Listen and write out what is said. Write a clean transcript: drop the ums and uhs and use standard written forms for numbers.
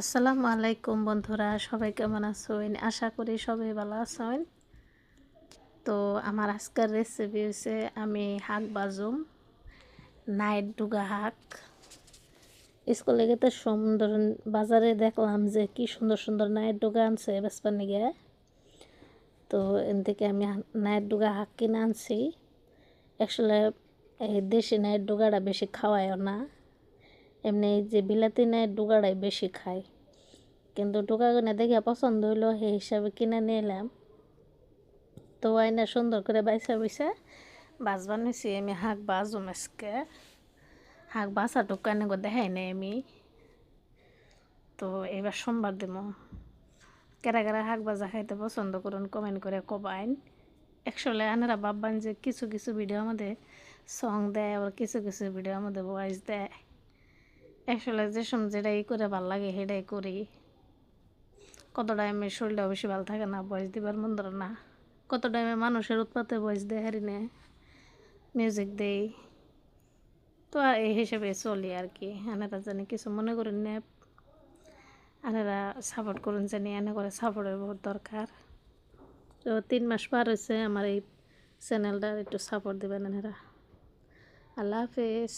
আসসালামু আলাইকুম বন্ধুরা, সবাই কেমন আছেন? আশা করি সবাই ভালো আছেন। তো আমার আজকের রেসিপি হচ্ছে আমি শাক ভাজুম, নাইট ডুগা শাক। স্কুলে গেতে সুন্দর বাজারে দেখলাম যে কি সুন্দর সুন্দর নাইট ডুগা আনছে বেসপার নিগে। তো এন থেকে আমি নাইট ডুগা শাক কিনে আনছি। আসলে এই দেশি নাইট ডুগাটা বেশি খাওয়ায়ও না, এমনি যে বিলাতি নাইট ডুগাটাই বেশি খায়। কিন্তু ডুগাগুলো দেখে পছন্দ হইলো, সেই হিসাবে কিনে নিয়ে এলাম। তো আইনা সুন্দর করে বাইসা বইসা বাজবার নিছি। আমি শাক বাজুম আজকে। শাক বাসা টুকানে গো দেখাই নাই আমি। তো এবার সোমবার দিব। কেরা কেরা শাক বাজা খাইতে পছন্দ করুন কমেন্ট করে কবাইন। একচুয়ালি আনারা ভাববান যে কিছু কিছু ভিডিও আমাদের সং দেয়, আবার কিছু কিছু ভিডিও আমাদের ভয়েস দেয়। আসলে যে সময় যেটাই করে ভাল লাগে সেটাই করি। কত টাইমে শরীরটা বেশি ভালো থাকে না, ভয়েস দিবার মন ধরে না। কত টাইমে মানুষের উৎপাতে ভয়েস দেয় হারিনে মিউজিক দেই। তো এই হিসেবে চলি আর কি। আনারা জানি কিছু মনে করেন না, আনারা সাপোর্ট করুন, জানি এনে করে সাপোর্টের বহুত দরকার। তো 3 মাস পার হয়েছে আমার এই চ্যানেলটার, একটু সাপোর্ট দেবেন এনারা। আল্লাহ হাফেজ।